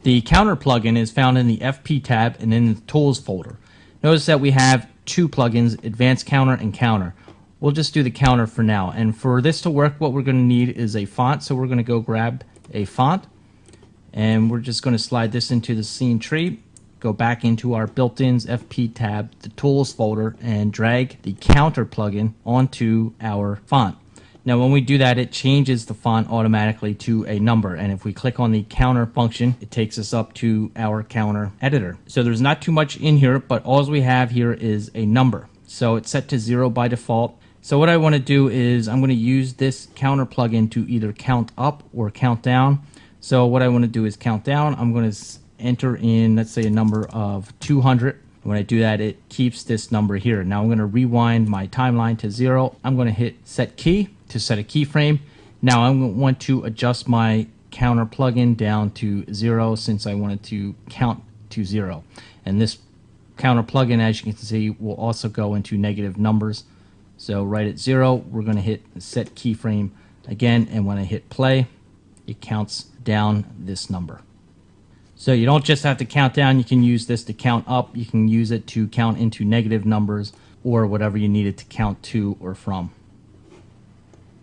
The counter plugin is found in the FP tab and in the tools folder. Notice that we have two plugins, advanced counter and counter. We'll just do the counter for now, and for this to work what we're going to need is a font. So we're going to go grab a font and we're just going to slide this into the scene tree, go back into our built-ins FP tab, the tools folder, and drag the counter plugin onto our font. Now when we do that, it changes the font automatically to a number, and if we click on the counter function, it takes us up to our counter editor. So there's not too much in here, but all we have here is a number. So it's set to 0 by default. So what I want to do is I'm going to use this counter plugin to either count up or count down. So what I want to do is count down. I'm going to enter in, let's say, a number of 200. When I do that, it keeps this number here. Now I'm going to rewind my timeline to 0. I'm going to hit set key to set a keyframe. Now I want to adjust my counter plugin down to 0 since I wanted to count to 0. And this counter plugin, as you can see, will also go into negative numbers. So right at 0, we're going to hit set keyframe again, and when I hit play, it counts down this number. So you don't just have to count down, you can use this to count up, you can use it to count into negative numbers or whatever you need it to count to or from.